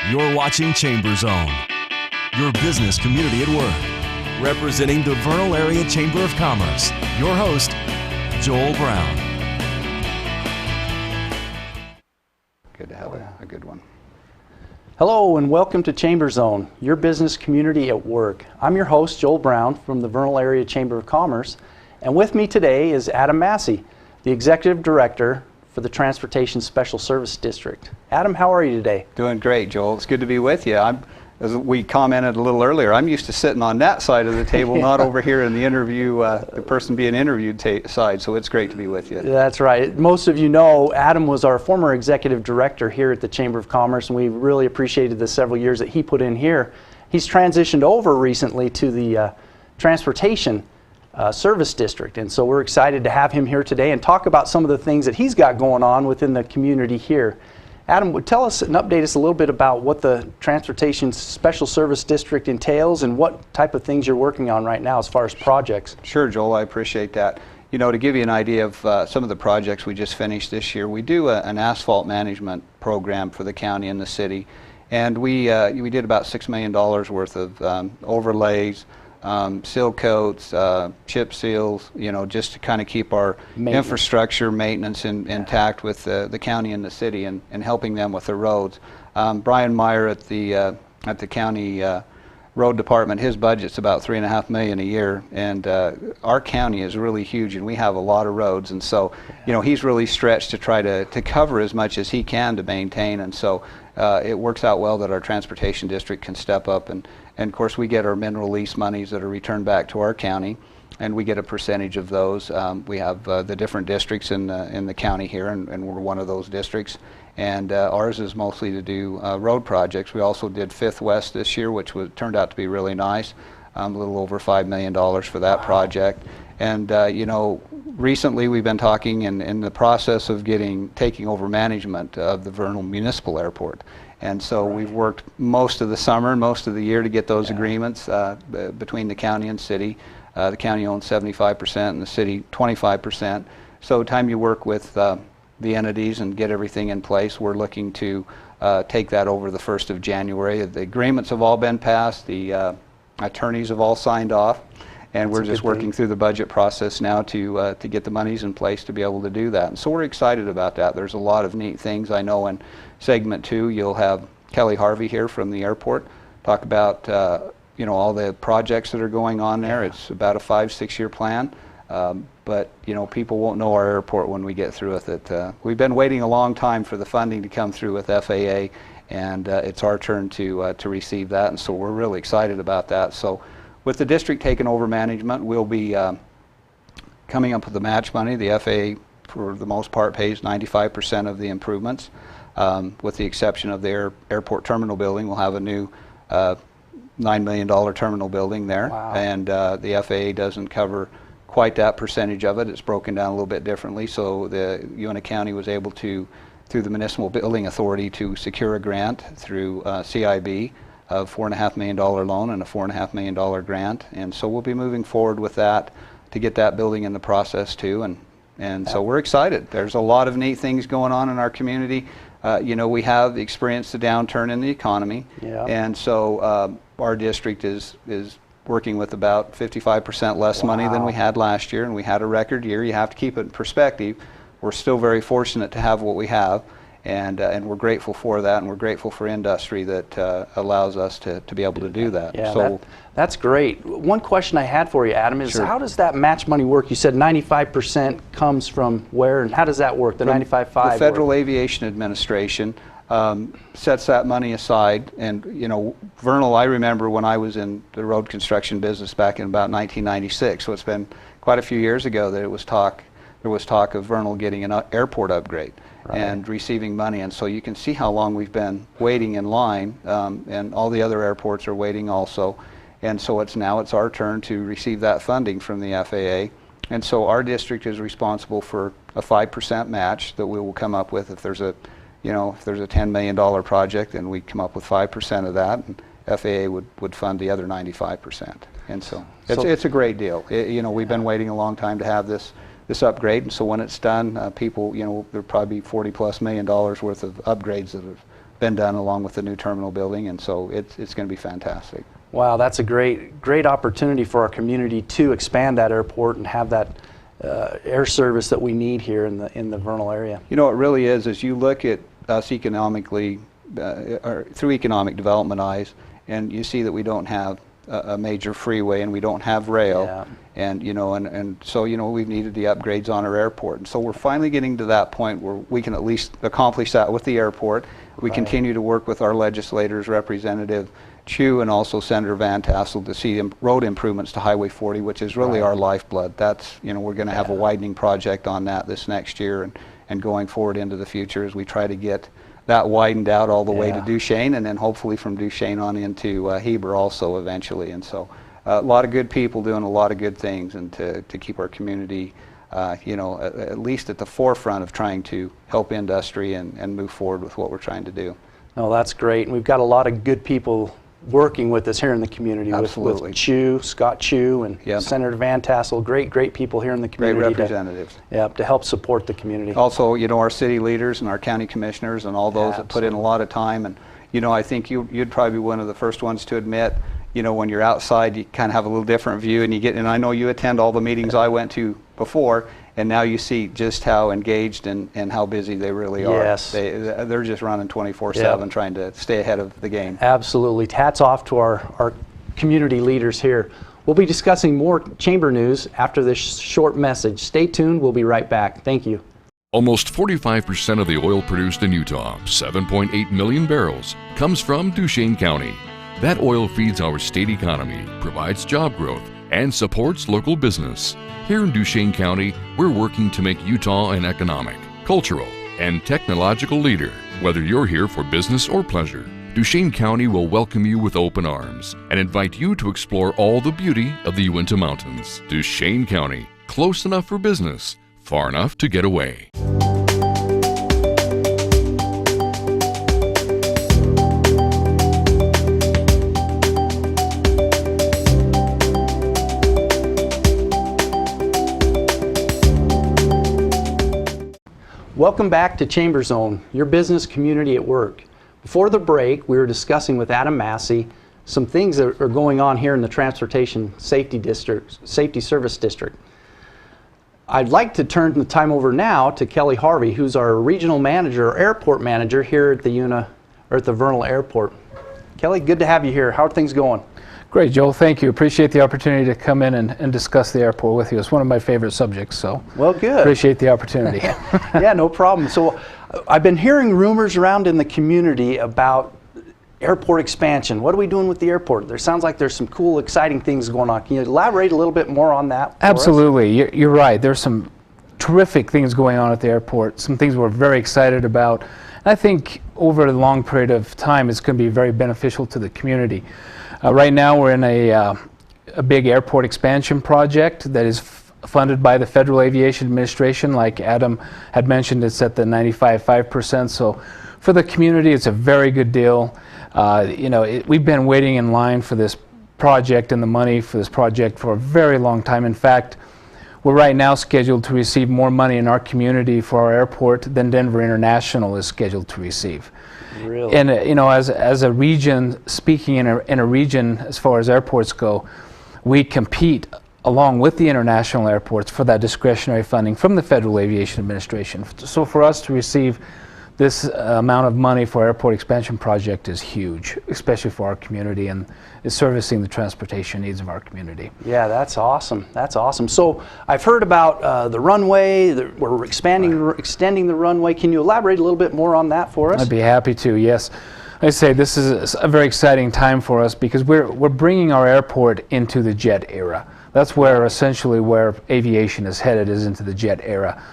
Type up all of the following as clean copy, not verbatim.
You're watching Chamber Zone, your business community at work. Representing the Vernal Area Chamber of Commerce, your host, Joel Brown. Good to have a good one. Hello and welcome to Chamber Zone, your business community at work. I'm your host, Joel Brown from the Vernal Area Chamber of Commerce, and with me today is Adam Massey, the Executive Director for the Transportation Special Service District. Adam, how are you today? Doing great, Joel. It's good to be with you. As we commented a little earlier, I'm used to sitting on that side of the table, not over here in the interview, the person being interviewed side, so it's great to be with you. That's right. Most of you know Adam was our former Executive Director here at the Chamber of Commerce, and we really appreciated the several years that he put in here. He's transitioned over recently to the Transportation Service District, and so we're excited to have him here today and talk about some of the things that he's got going on within the community here. Adam, would tell us and update us a little bit about what the Transportation Special Service District entails and what type of things you're working on right now as far as projects. Sure, Joel, I appreciate that. You know, to give you an idea of some of the projects we just finished this year, we do an asphalt management program for the county and the city, and we did about $6 million worth of overlays, seal coats, chip seals, you know, just to kind of keep our infrastructure maintenance intact with the county and the city and helping them with the roads. Brian Meyer at the county road department, his budget's about $3.5 million a year, and our county is really huge and we have a lot of roads, and so you know, he's really stretched to try to cover as much as he can to maintain, and so it works out well that our transportation district can step up, and of course we get our mineral lease monies that are returned back to our county, and we get a percentage of those. We have the different districts in the county here, and we're one of those districts, and ours is mostly to do road projects. We also did Fifth West this year, which turned out to be really nice, a little over $5 million for that project. And you know, recently we've been talking and in the process of taking over management of the Vernal Municipal Airport. And so we've worked most of the summer and most of the year to get those agreements between the county and city. The county owns 75% and the city 25%. So time you work with the entities and get everything in place, we're looking to take that over the 1st of January. The agreements have all been passed, the attorneys have all signed off, and we're just working through the budget process now to get the monies in place to be able to do that. And so we're excited about that. There's a lot of neat things. I know in segment 2 you'll have Kelly Harvey here from the airport talk about you know, all the projects that are going on there. It's about a 5-6 year plan, but you know, people won't know our airport when we get through with it. We've been waiting a long time for the funding to come through with FAA, and it's our turn to receive that, and so we're really excited about that. So with the district taking over management, we'll be coming up with the match money. The FAA, for the most part, pays 95% of the improvements, with the exception of the airport terminal building. We'll have a new $9 million terminal building there, and the FAA doesn't cover quite that percentage of it. It's broken down a little bit differently, so the UNA County was able to, through the Municipal Building Authority, to secure a grant through CIB of $4.5 million loan and a $4.5 million grant, and so we'll be moving forward with that to get that building in the process too, and so we're excited. There's a lot of neat things going on in our community. You know, we have experienced the downturn in the economy, and so our district is working with about 55% less money than we had last year, and we had a record year. You have to keep it in perspective. We're still very fortunate to have what we have, and we're grateful for that, and we're grateful for industry that allows us to be able to do that. Yeah, so that's great. One question I had for you, Adam, is how does that match money work? You said 95% comes from where, and how does that work, the 95.5? The Federal Aviation Administration sets that money aside, and you know, Vernal, I remember when I was in the road construction business back in about 1996, so it's been quite a few years ago that there was talk of Vernal getting an airport upgrade and receiving money, and so you can see how long we've been waiting in line, and all the other airports are waiting also, and so it's our turn to receive that funding from the FAA, and so our district is responsible for a 5% match that we will come up with if there's a $10 million project, and we come up with 5% of that, and FAA would fund the other 95%. And so it's a great deal. You know, we've been waiting a long time to have this upgrade, and so when it's done, people, you know, there'll probably be $40+ million worth of upgrades that have been done along with the new terminal building, and so it's going to be fantastic. Wow, that's a great opportunity for our community to expand that airport and have that air service that we need here in the Vernal area. You know, it really is. As you look at us economically, or through economic development eyes, and you see that we don't have a major freeway and we don't have rail, Yeah. and you know, and so you know, we've needed the upgrades on our airport, and so we're finally getting to that point where we can at least accomplish that with the airport. We continue to work with our legislators, Representative Chu and also Senator Van Tassel, to see road improvements to Highway 40, which is really our lifeblood. That's, you know, we're going to have a widening project on that this next year, and going forward into the future as we try to get that widened out all the way to Duchesne, and then hopefully from Duchesne on into Heber also eventually. And so a lot of good people doing a lot of good things, and to keep our community you know, at least at the forefront of trying to help industry and move forward with what we're trying to do. No, that's great. And we've got a lot of good people working with us here in the community. Absolutely. With Chu, Scott Chu, and Yep. Senator Van Tassel. Great people here in the Great community. representatives. To help support the community. Also, you know, our city leaders and our county commissioners and all those that put in a lot of time. And, you know, I think you'd probably be one of the first ones to admit, you know, when you're outside, you kind of have a little different view, and and I know you attend all the meetings I went to before, and now you see just how engaged and how busy they really are. Yes. They're just running 24/7 trying to stay ahead of the game. Absolutely. Hats off to our community leaders here. We'll be discussing more chamber news after this short message. Stay tuned. We'll be right back. Thank you. Almost 45% of the oil produced in Utah, 7.8 million barrels, comes from Duchesne County. That oil feeds our state economy, provides job growth, and supports local business. Here in Duchesne County, we're working to make Utah an economic, cultural, and technological leader. Whether you're here for business or pleasure, Duchesne County will welcome you with open arms and invite you to explore all the beauty of the Uinta Mountains. Duchesne County, close enough for business, far enough to get away. Welcome back to Chamber Zone, your business community at work. Before the break, we were discussing with Adam Massey some things that are going on here in the Transportation Safety Service District. I'd like to turn the time over now to Kelly Harvey, who's our regional manager, or airport manager here at the Vernal Airport. Kelly, good to have you here. How are things going? Great, Joel. Thank you. Appreciate the opportunity to come in and discuss the airport with you. It's one of my favorite subjects, so well, good. Appreciate the opportunity. Yeah, no problem. So I've been hearing rumors around in the community about airport expansion. What are we doing with the airport? There sounds like there's some cool, exciting things going on. Can you elaborate a little bit more on that for us? Absolutely. You're right. There's some terrific things going on at the airport, some things we're very excited about. And I think over a long period of time, it's going to be very beneficial to the community. Right now, we're in a big airport expansion project that is funded by the Federal Aviation Administration. Like Adam had mentioned, it's at the 95.5%. So for the community, it's a very good deal. You know, we've been waiting in line for this project and the money for this project for a very long time. In fact, we're right now scheduled to receive more money in our community for our airport than Denver International is scheduled to receive. Really? And you know, as a region, speaking in a region as far as airports go, we compete along with the international airports for that discretionary funding from the Federal Aviation Administration. So for us to receive this amount of money for our airport expansion project is huge, especially for our community, and is servicing the transportation needs of our community. Yeah, that's awesome. That's awesome. So I've heard about the runway. We're extending the runway. Can you elaborate a little bit more on that for us? I'd be happy to. Yes, I say this is a very exciting time for us because we're bringing our airport into the jet era. That's where essentially where aviation is headed, is into the jet era.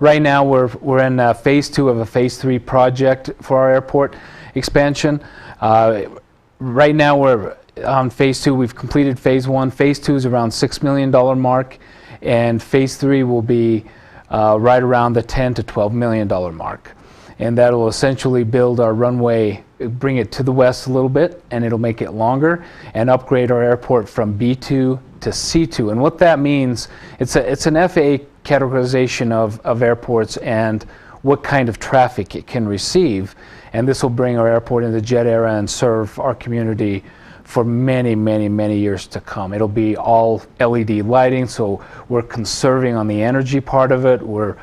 Right now, we're in phase 2 of a phase 3 project for our airport expansion. Right now, we're on phase 2. We've completed phase 1. Phase 2 is around $6 million mark, and phase 3 will be right around the $10 to $12 million mark. And that will essentially build our runway, bring it to the west a little bit, and it'll make it longer, and upgrade our airport from B2 to C2. And what that means, it's an FAA categorization of airports and what kind of traffic it can receive. and this will bring our airport into the jet era and serve our community for many, many, many years to come. It'll be all LED lighting, so we're conserving on the energy part of it. We're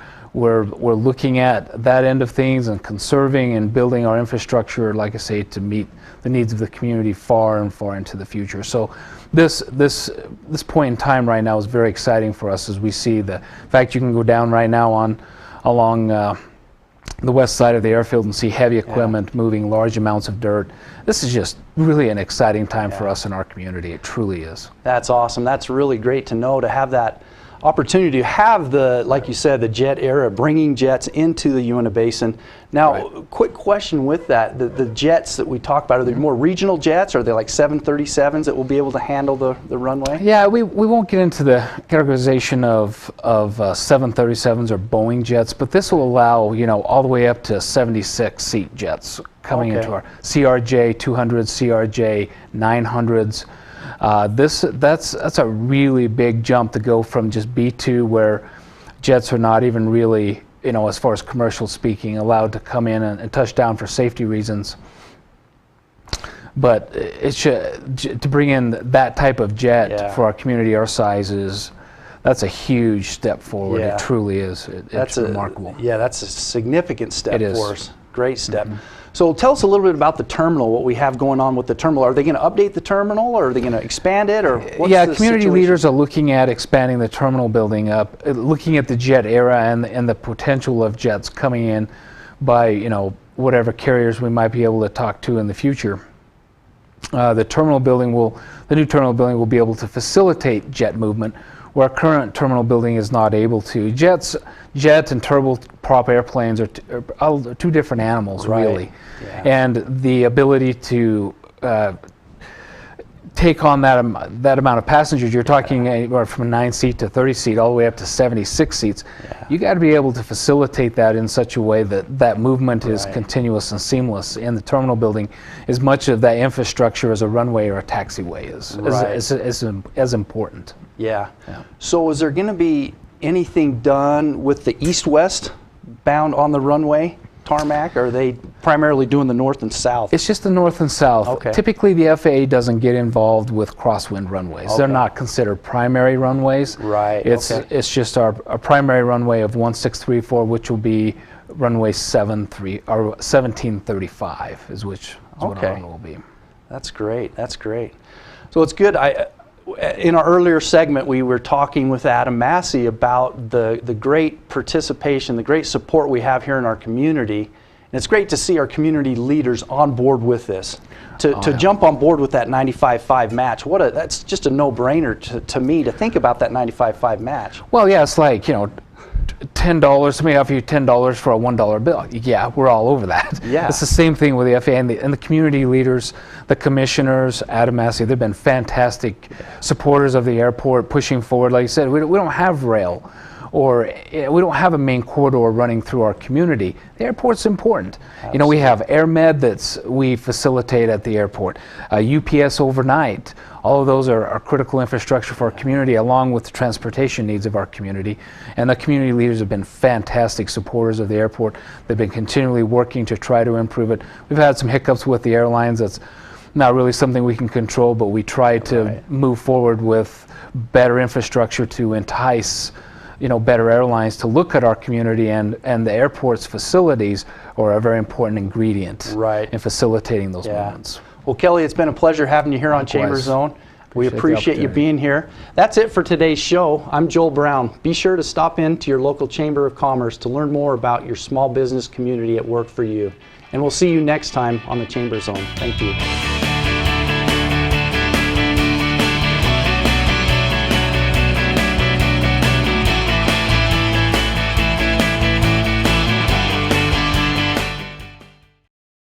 looking at that end of things and conserving and building our infrastructure, like I say, to meet the needs of the community far and far into the future. So this point in time right now is very exciting for us, as we see the fact you can go down right now along the west side of the airfield and see heavy equipment moving large amounts of dirt. This is just really an exciting time for us in our community. It truly is. That's awesome. That's really great to know, to have that opportunity to have the, like you said, the jet era, bringing jets into the Uinta Basin. Now, quick question with that, the jets that we talk about, are they more regional jets? Are they like 737s that will be able to handle the runway? Yeah, we won't get into the categorization of 737s or Boeing jets, but this will allow, all the way up to 76-seat jets coming into our CRJ 200s, CRJ 900s. That's a really big jump to go from just B2, where jets are not even really, as far as commercial speaking, allowed to come in and touch down for safety reasons. But to bring in that type of jet for our community our size that's a huge step forward. It truly is. It's remarkable. Yeah, that's a significant step for us. Great step. So tell us a little bit about the terminal, what we have going on with the terminal. Are they going to update the terminal, or are they going to expand it, or what's the community situation? Leaders are looking at expanding the terminal building up, looking at the jet era and the potential of jets coming in by, whatever carriers we might be able to talk to in the future. The new terminal building will be able to facilitate jet movement, where our current terminal building is not able to. Jet and turboprop airplanes are two different animals, really. Yeah. And the ability to take on that amount of passengers, you're talking anywhere from a 9-seat to 30-seat, all the way up to 76 seats. You got to be able to facilitate that in such a way that movement is continuous and seamless in the terminal building, as much of that infrastructure as a runway or a taxiway is as important. Yeah. So is there going to be anything done with the east-west bound on the runway tarmac, or are they primarily doing the north and south? It's just the north and south. Typically the FAA doesn't get involved with crosswind runways. They're not considered primary runways. It's just our primary runway of 1634, which will be runway 1735 is what our runway will be. That's great. That's great. So it's good. In our earlier segment, we were talking with Adam Massey about the great participation, the great support we have here in our community. And it's great to see our community leaders on board with this. To jump on board with that 95.5 match, that's just a no-brainer to me, to think about that 95.5 match. Well, yeah, it's like, $10, somebody offer you $10 for a $1 bill. Yeah, we're all over that. Yeah. It's the same thing with the FAA and the community leaders, the commissioners, Adam Massey. They've been fantastic supporters of the airport, pushing forward. Like you said, we don't have rail, or we don't have a main corridor running through our community. The airport's important. We have AirMed we facilitate at the airport, UPS overnight. All of those are critical infrastructure for our community, along with the transportation needs of our community. And the community leaders have been fantastic supporters of the airport. They've been continually working to try to improve it. We've had some hiccups with the airlines. That's not really something we can control, but we try to move forward with better infrastructure to entice better airlines to look at our community, and the airport's facilities are a very important ingredient in facilitating those movements. Well, Kelly, it's been a pleasure having you here on Chamber Zone. We appreciate you being here. That's it for today's show. I'm Joel Brown. Be sure to stop in to your local Chamber of Commerce to learn more about your small business community at work for you. And we'll see you next time on the Chamber Zone. Thank you.